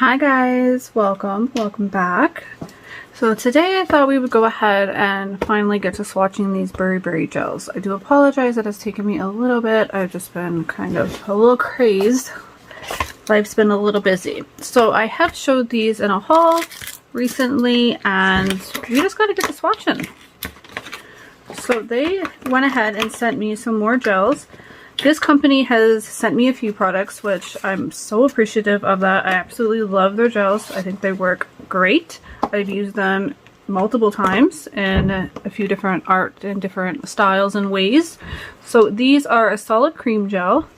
Hi guys, welcome back. So today I thought we would go ahead and finally get to swatching these BuriBuri gels. I do apologize that it's taken me a little bit. I've just been kind of a little crazed. Life's been a little busy. So I have showed these in a haul recently and we just got to get to swatching. So they went ahead and sent me some more gels. This company has sent me a few products, which I'm so appreciative of that. I absolutely love their gels. I think they work great. I've used them multiple times in a few different art and different styles and ways. So these are a solid cream gel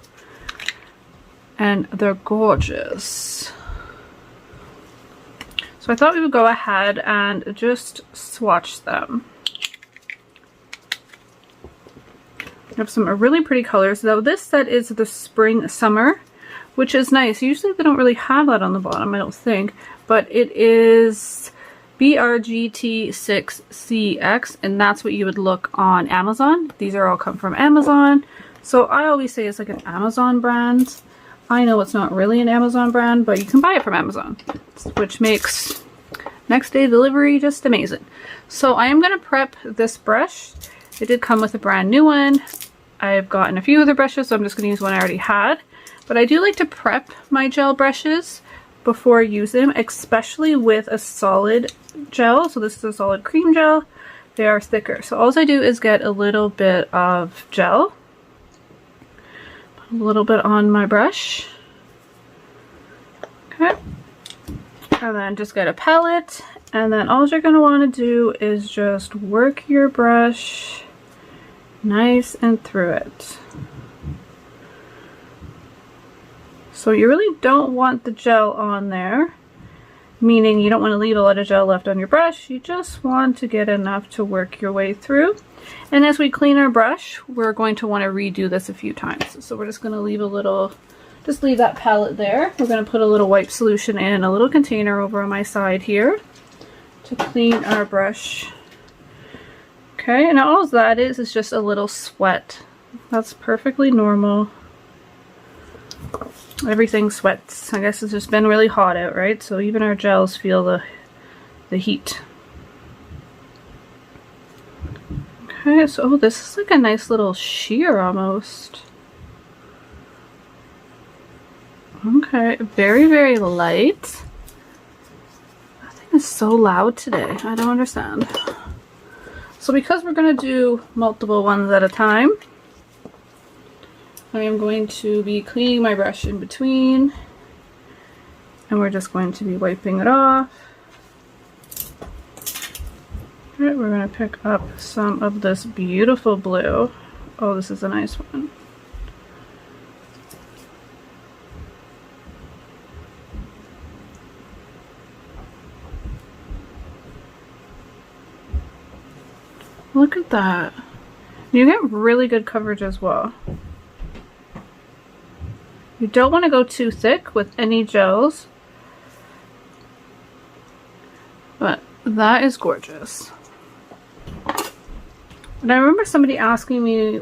and they're gorgeous. So I thought we would go ahead and just swatch them. I have some really pretty colors. Now this set is the spring summer, which is nice. Usually they don't really have that on the bottom, I don't think, but it is BRGT6CX, and that's what you would look on Amazon. These are all come from Amazon. So I always say it's like an Amazon brand. I know it's not really an Amazon brand, but you can buy it from Amazon, which makes next day delivery just amazing. So I am going to prep this brush. It did come with a brand new one. I've gotten a few other brushes, so I'm just going to use one I already had. But I do like to prep my gel brushes before I use them, especially with a solid gel. So this is a solid cream gel. They are thicker. So all I do is get a little bit of gel. Put a little bit on my brush. Okay. And then just get a palette. And then all you're going to want to do is just work your brush nice and through it. So you really don't want the gel on there, meaning you don't want to leave a lot of gel left on your brush. You just want to get enough to work your way through. And as we clean our brush, we're going to want to redo this a few times. So we're just going to leave a little, just leave that palette there. We're going to put a little wipe solution in a little container over on my side here to clean our brush. Okay, and all that is just a little sweat. That's perfectly normal. Everything sweats. I guess it's just been really hot out, right? So even our gels feel the heat. Okay, so oh, this is like a nice little sheer almost. Okay, very, very light. That thing is so loud today. I don't understand. So because we're going to do multiple ones at a time, I am going to be cleaning my brush in between, and we're just going to be wiping it off. Alright, we're going to pick up some of this beautiful blue. Oh, this is a nice one. Look at that. You get really good coverage as well. You don't want to go too thick with any gels, but that is gorgeous. And I remember somebody asking me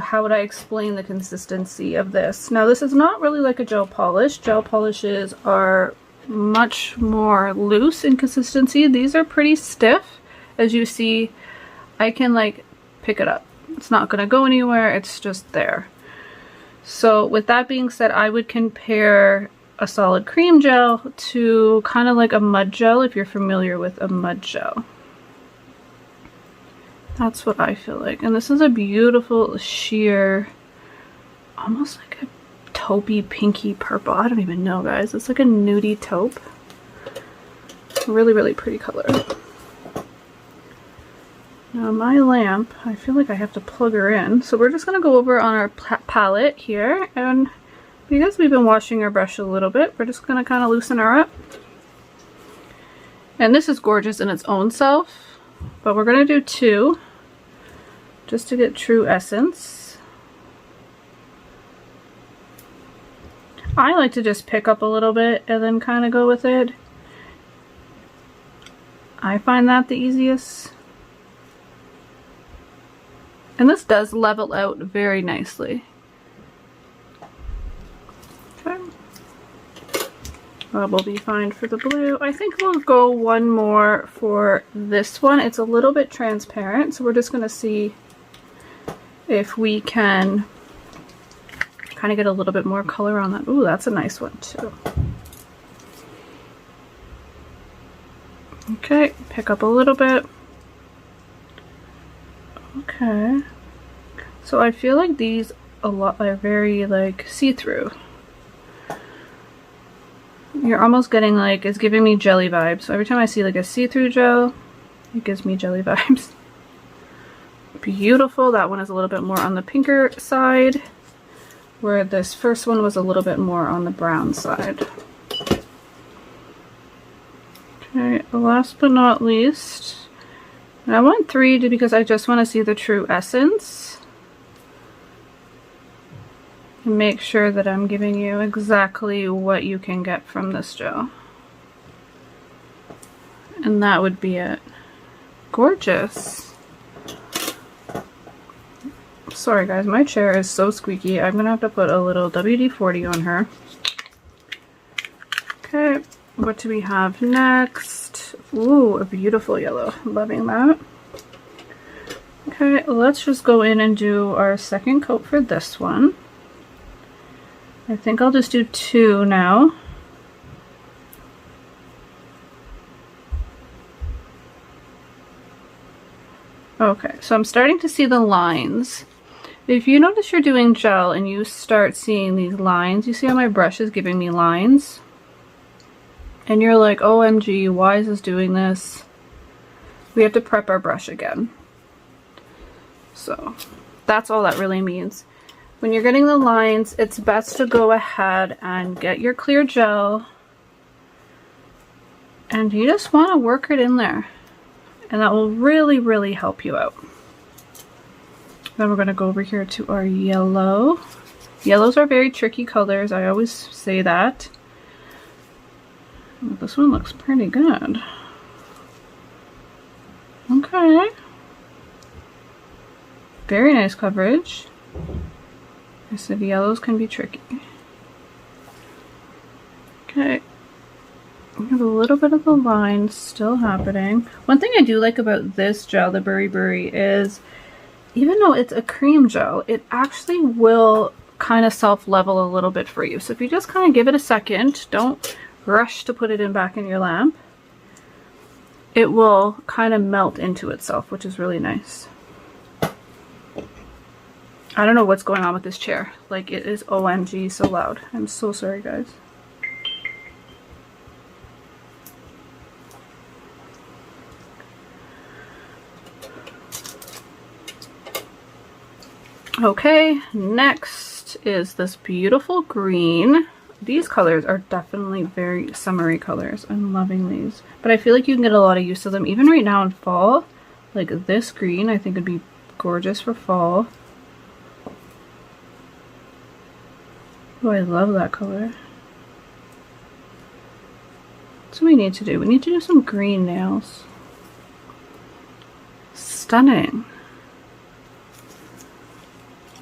how would I explain the consistency of this. Now this is not really like a gel polish. Gel polishes are much more loose in consistency. These are pretty stiff. As you see, I can like pick it up. It's not going to go anywhere. It's just there. So with that being said, I would compare a solid cream gel to kind of like a mud gel, if you're familiar with a mud gel. That's what I feel like. And this is a beautiful sheer, almost like a taupey, pinky purple. I don't even know, guys. It's like a nudie taupe. Really, really pretty color. Now my lamp, I feel like I have to plug her in. So we're just going to go over on our palette here. And because we've been washing our brush a little bit, we're just going to kind of loosen her up. And this is gorgeous in its own self. But we're going to do two, just to get true essence. I like to just pick up a little bit and then kind of go with it. I find that the easiest. And this does level out very nicely. Okay. We'll be fine for the blue. I think we'll go one more for this one. It's a little bit transparent, so we're just going to see if we can kind of get a little bit more color on that. Ooh, that's a nice one too. Okay, pick up a little bit. Okay. So I feel like these are very like see-through. You're almost getting like, it's giving me jelly vibes. So every time I see like a see-through gel, it gives me jelly vibes. Beautiful. That one is a little bit more on the pinker side, where this first one was a little bit more on the brown side. Okay, last but not least, and I want 3 because I just want to see the true essence. And make sure that I'm giving you exactly what you can get from this gel. And that would be it. Gorgeous. Sorry guys, my chair is so squeaky. I'm gonna have to put a little WD-40 on her. Okay, what do we have next? Ooh, a beautiful yellow. Loving that. Okay, let's just go in and do our second coat for this one. I think I'll just do 2 now. Okay, so I'm starting to see the lines. If you notice you're doing gel and you start seeing these lines, you see how my brush is giving me lines? And you're like, OMG, why is this doing this? We have to prep our brush again. So that's all that really means. When you're getting the lines, it's best to go ahead and get your clear gel. And you just want to work it in there. And that will really, really help you out. Then we're going to go over here to our yellow. Yellows are very tricky colors. I always say that. But this one looks pretty good. Okay. Very nice coverage. I said yellows can be tricky. Okay. We have a little bit of the line still happening. One thing I do like about this gel, the BuriBuri, is even though it's a cream gel, it actually will kind of self-level a little bit for you. So if you just kind of give it a second, don't rush to put it in back in your lamp, it will kind of melt into itself, which is really nice. I don't know what's going on with this chair. Like, it is OMG so loud. I'm so sorry, guys. Okay, next is this beautiful green. These colors are definitely very summery colors. I'm loving these. But I feel like you can get a lot of use of them. Even right now in fall, like this green I think would be gorgeous for fall. Oh, I love that color. That's what we need to do. We need to do some green nails. Stunning.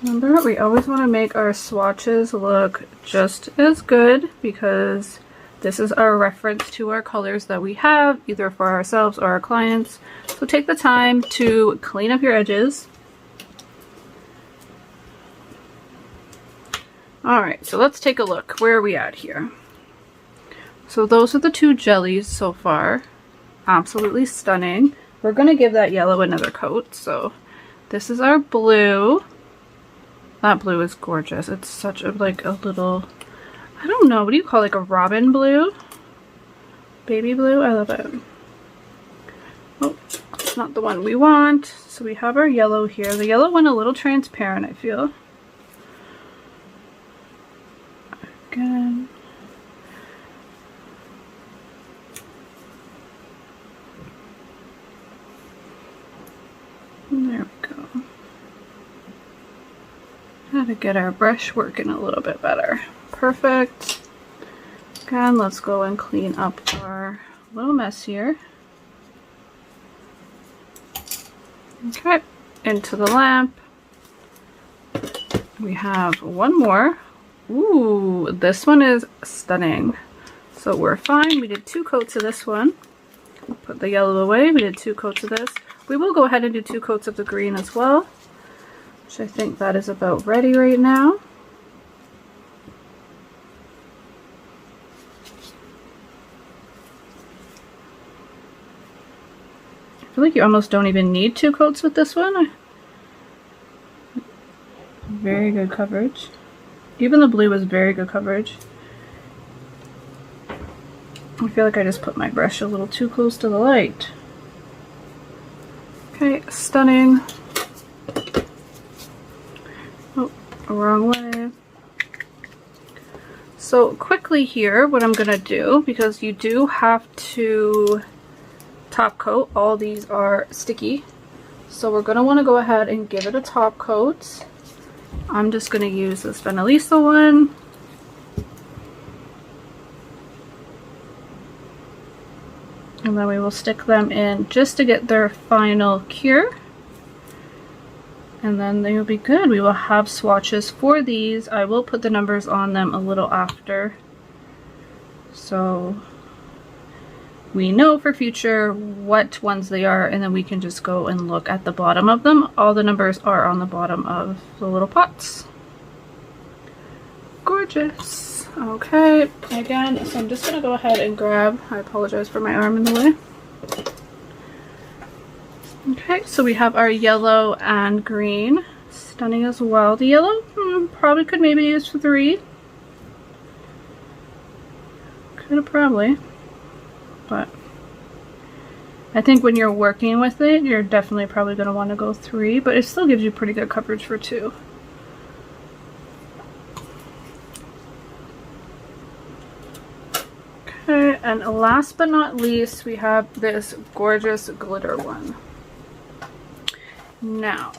Remember, we always want to make our swatches look just as good because this is our reference to our colors that we have, either for ourselves or our clients. So take the time to clean up your edges. Alright, so let's take a look. Where are we at here? So those are the 2 jellies so far. Absolutely stunning. We're going to give that yellow another coat. So this is our blue. That blue is gorgeous. It's such a, like a little, I don't know, what do you call it? Like a robin blue? Baby blue? I love it. Oh, it's not the one we want. So we have our yellow here. The yellow one a little transparent, I feel. Again. There we go. How to get our brush working a little bit better. Perfect. Again, let's go and clean up our little mess here. Okay, into the lamp. We have one more. Ooh, this one is stunning. So we're fine. We did 2 coats of this one. Put the yellow away. We did 2 coats of this. We will go ahead and do 2 coats of the green as well, which I think that is about ready right now. I feel like you almost don't even need 2 coats with this one. Very good coverage. Even the blue was very good coverage. I feel like I just put my brush a little too close to the light. Okay, stunning. Oh, wrong way. So quickly here, what I'm gonna do, because you do have to top coat, all these are sticky. So we're gonna wanna go ahead and give it a top coat. I'm just gonna use this Finalizing one. And then we will stick them in just to get their final cure. And then they will be good. We will have swatches for these. I will put the numbers on them a little after, so we know for future what ones they are, and then we can just go and look at the bottom of them. All the numbers are on the bottom of the little pots. Gorgeous. Okay, again, so I'm just gonna go ahead and grab, I apologize for my arm in the way. Okay, so we have our yellow and green. Stunning as well. The yellow, probably could maybe use 3. Could have probably, but I think when you're working with it, you're definitely probably going to want to go 3, but it still gives you pretty good coverage for 2. Okay, and last but not least, we have this gorgeous glitter one. Now,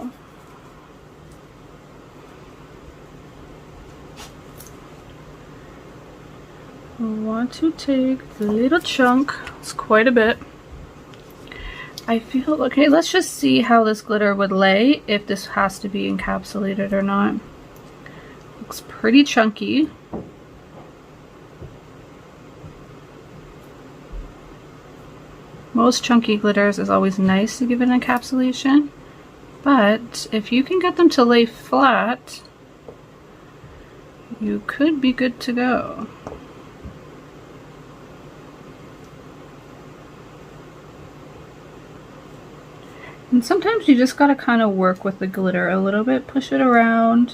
I want to take the little chunk. It's quite a bit. I feel, okay, let's just see how this glitter would lay, if this has to be encapsulated or not. Looks pretty chunky. Most chunky glitters is always nice to give an encapsulation, but if you can get them to lay flat, you could be good to go. And sometimes you just gotta kind of work with the glitter a little bit, push it around.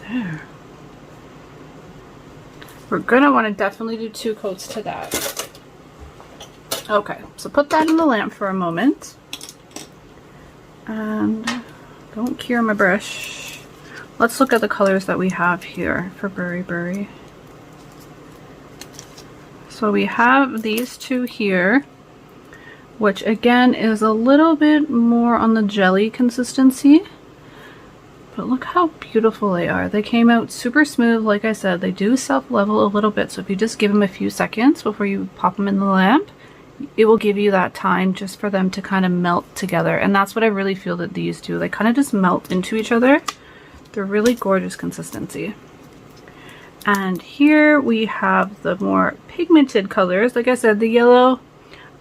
There. We're gonna want to definitely do 2 coats to that. Okay, so put that in the lamp for a moment. And don't cure my brush. Let's look at the colors that we have here for BuriBuri. So we have these 2 here, which again is a little bit more on the jelly consistency. But look how beautiful they are. They came out super smooth. Like I said, they do self-level a little bit. So if you just give them a few seconds before you pop them in the lamp, it will give you that time just for them to kind of melt together. And that's what I really feel that these do. They kind of just melt into each other. They're really gorgeous consistency. And here we have the more pigmented colors. Like I said, the yellow,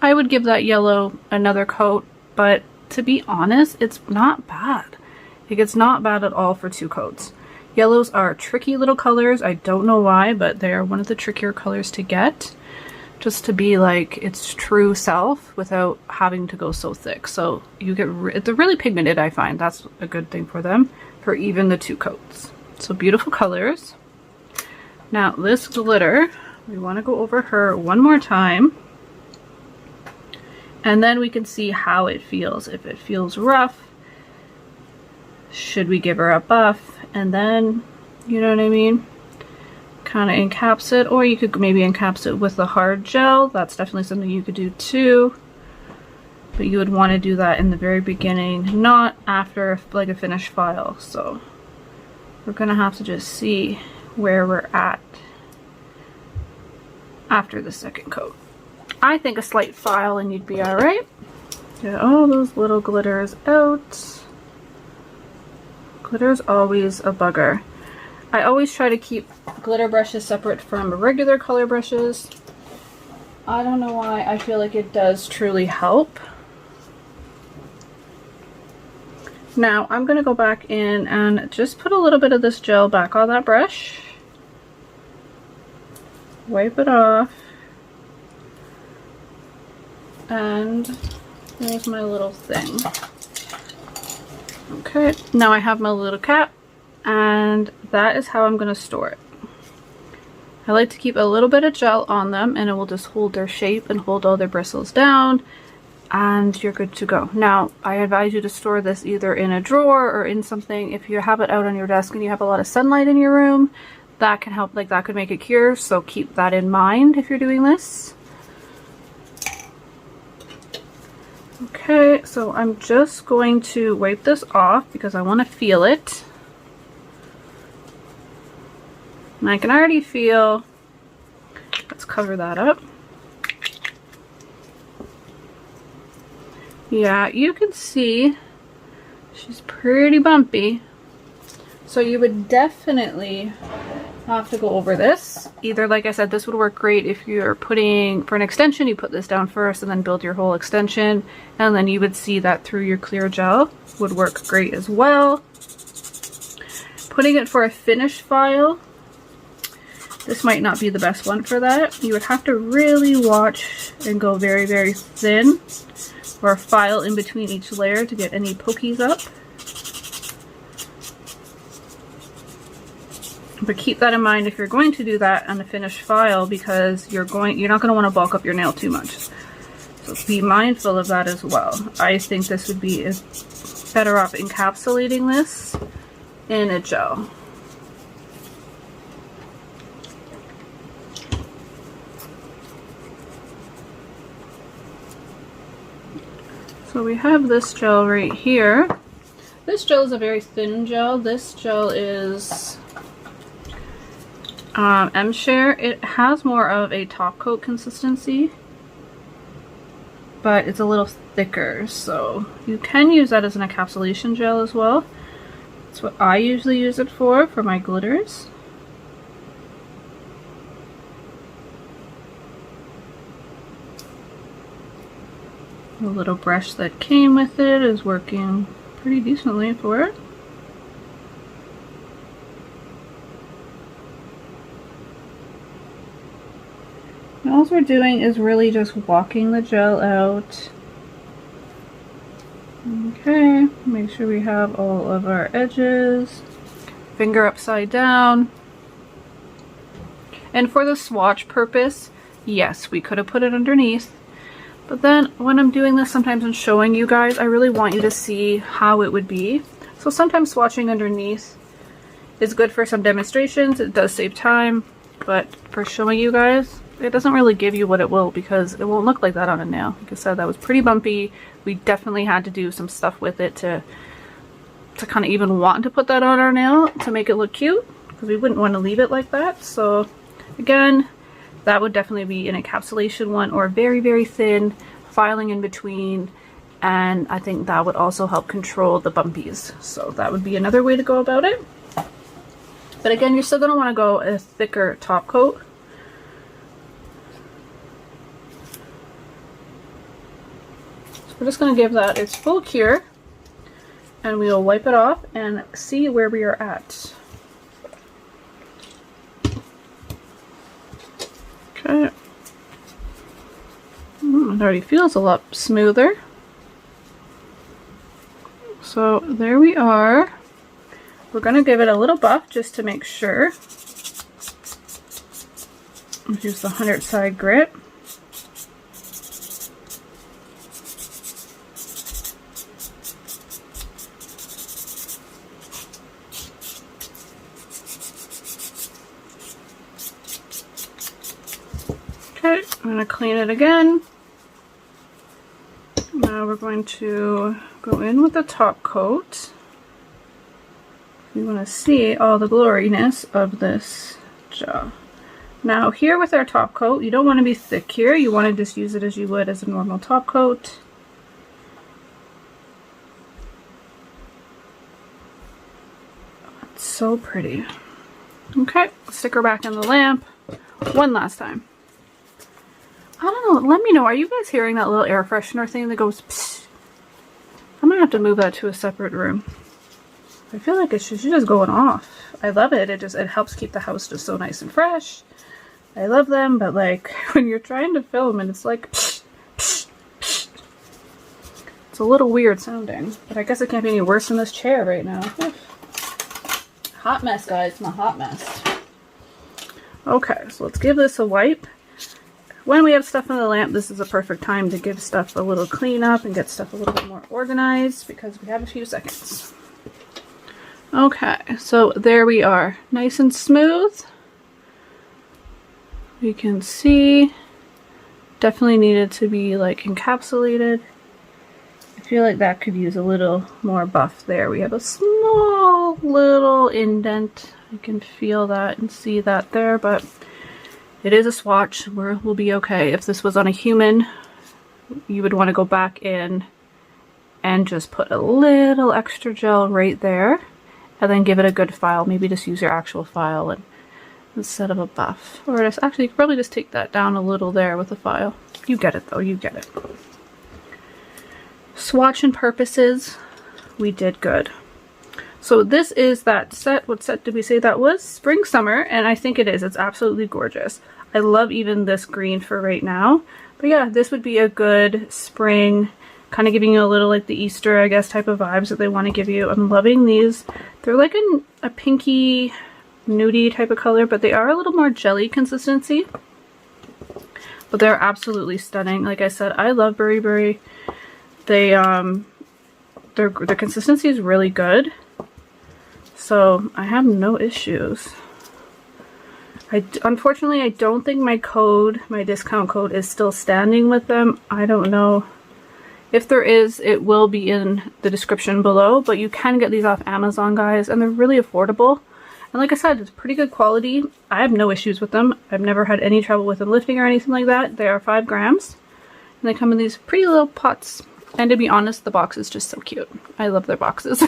I would give that yellow another coat. But to be honest, it's not bad. It's not bad at all for 2 coats. Yellows are tricky little colors. I don't know why, but they are one of the trickier colors to get. Just to be like its true self without having to go so thick. So you get, they're really pigmented, I find. That's a good thing for them, for even the 2 coats. So beautiful colors. Now this glitter, we want to go over her one more time. And then we can see how it feels. If it feels rough, should we give her a buff, and then, you know what I mean, kind of encapsulate, or you could maybe encapsulate with the hard gel. That's definitely something you could do too. but you would want to do that in the very beginning, not after like a finished file. So we're gonna have to just see where we're at after the second coat. I think a slight file and you'd be all right. Get all those little glitters out. Glitter's always a bugger. I always try to keep glitter brushes separate from regular color brushes. I don't know why, I feel like it does truly help. Now I'm going to go back in and just put a little bit of this gel back on that brush. Wipe it off. And there's my little thing. Okay, now I have my little cap, and that is how I'm going to store it. I like to keep a little bit of gel on them, and it will just hold their shape and hold all their bristles down, and you're good to go. Now, I advise you to store this either in a drawer or in something. If you have it out on your desk and you have a lot of sunlight in your room, that can help, like that could make it cure, so keep that in mind if you're doing this. Okay, so I'm just going to wipe this off because I want to feel it. And I can already feel, let's cover that up. Yeah, you can see she's pretty bumpy. So you would definitely have to go over this. Either, like I said, this would work great if you're putting, for an extension, you put this down first and then build your whole extension. And then you would see that through your clear gel would work great as well. Putting it for a finished file, this might not be the best one for that. You would have to really watch and go very, very thin, or file in between each layer to get any pokies up. But keep that in mind if you're going to do that on a finished file, because you're not going to want to bulk up your nail too much. So be mindful of that as well. I think this would be better off encapsulating this in a gel. So we have this gel right here. This gel is a very thin gel. This gel is MSHARE. It has more of a top coat consistency, but it's a little thicker, so you can use that as an encapsulation gel as well. That's what I usually use it for my glitters. The little brush that came with it is working pretty decently for it. And all we're doing is really just walking the gel out. Okay, make sure we have all of our edges. Finger upside down. And for the swatch purpose, yes, we could have put it underneath. But then when I'm doing this sometimes and showing you guys, I really want you to see how it would be. So sometimes swatching underneath is good for some demonstrations. It does save time, but for showing you guys, it doesn't really give you what it will, because it won't look like that on a nail. Like I said, that was pretty bumpy. We definitely had to do some stuff with it to kind of even want to put that on our nail to make it look cute, because we wouldn't want to leave it like that. So again, that would definitely be an encapsulation one, or very, very thin filing in between, and I think that would also help control the bumpies. So that would be another way to go about it. But again, you're still going to want to go a thicker top coat. So we're just going to give that its full cure, and we will wipe it off and see where we are at. Okay. It already feels a lot smoother. So there we are. We're going to give it a little buff just to make sure. Use the 100 side grit. Okay, I'm going to clean it again. And Now we're going to go in with the top coat. You want to see all the gloriness of this gel. Now here with our top coat, you don't want to be thick here. You want to just use it as you would as a normal top coat. It's so pretty. Okay, stick her back in the lamp one last time. I don't know, let me know, are you guys hearing that little air freshener thing that goes psst? I'm gonna have to move that to a separate room. I feel like it's just going off. I love it. It helps keep the house just so nice and fresh. I love them, but like when you're trying to film and it's like psst, psst, psst. It's a little weird sounding, but I guess it can't be any worse than this chair right now. Hot mess, guys, my hot mess. Okay, so let's give this a wipe. When we have stuff in the lamp, this is a perfect time to give stuff a little clean up and get stuff a little bit more organized because we have a few seconds. Okay, so there we are. Nice and smooth. We can see definitely needed to be like encapsulated. I feel like that could use a little more buff there. We have a small little indent. I can feel that and see that there, but it is a swatch. We'll be okay. If this was on a human, you would want to go back in and just put a little extra gel right there and then give it a good file. Maybe just use your actual file instead of a buff. Or just actually, you could probably just take that down a little there with a file. You get it though, you get it. Swatching purposes, we did good. So this is that set. What set did we say that was? Spring Summer, and I think it is. It's absolutely gorgeous. I love even this green for right now. But yeah, this would be a good spring, kind of giving you a little like the Easter, I guess, type of vibes that they want to give you. I'm loving these. They're like a pinky, nudie type of color, but they are a little more jelly consistency. But they're absolutely stunning. Like I said, I love BuriBuri. Their consistency is really good. So I have no issues. Unfortunately, I don't think my discount code is still standing with them. I don't know. If there is, it will be in the description below, but you can get these off Amazon, guys, and they're really affordable. And like I said, it's pretty good quality. I have no issues with them. I've never had any trouble with them lifting or anything like that. They are 5 grams, and they come in these pretty little pots. And to be honest, the box is just so cute. I love their boxes.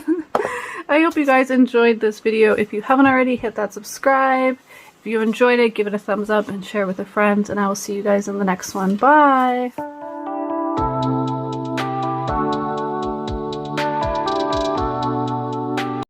I hope you guys enjoyed this video. If you haven't already, hit that subscribe. If you enjoyed it, give it a thumbs up and share with a friend. And I will see you guys in the next one. Bye!